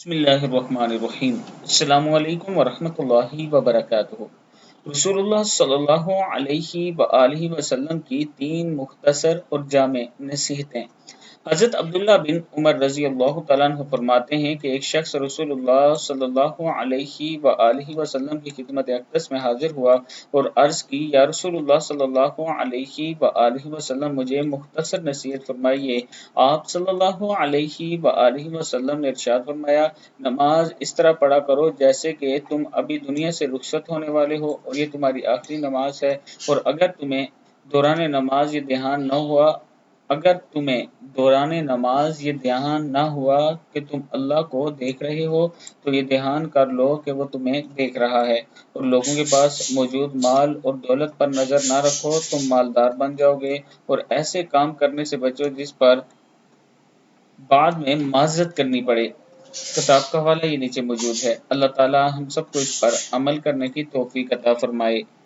بسم اللہ الرحمن الرحیم۔ السلام علیکم ورحمۃ اللہ وبرکاتہ۔ رسول اللہ صلی اللہ علیہ وآلہ وسلم کی تین مختصر اور جامع نصیحتیں۔ حضرت عبداللہ بن عمر رضی اللہ تعالیٰ عنہ فرماتے ہیں کہ ایک شخص رسول اللہ صلی اللہ علیہ وآلہ وسلم کی خدمت اقدس میں حاضر ہوا اور عرض کی، یا رسول اللہ صلی اللہ علیہ وآلہ وسلم، مجھے مختصر نصیحت فرمائیے۔ آپ صلی اللہ علیہ وآلہ وسلم نے ارشاد فرمایا، نماز اس طرح پڑھا کرو جیسے کہ تم ابھی دنیا سے رخصت ہونے والے ہو اور یہ تمہاری آخری نماز ہے، اور اگر تمہیں دوران نماز یہ دھیان نہ ہوا کہ تم اللہ کو دیکھ رہے ہو تو یہ دھیان کر لو کہ وہ تمہیں دیکھ رہا ہے، اور لوگوں کے پاس موجود مال اور دولت پر نظر نہ رکھو، تم مالدار بن جاؤ گے، اور ایسے کام کرنے سے بچو جس پر بعد میں معذرت کرنی پڑے۔ کتاب کا حوالہ یہ نیچے موجود ہے۔ اللہ تعالی ہم سب کو اس پر عمل کرنے کی توفیق عطا فرمائے۔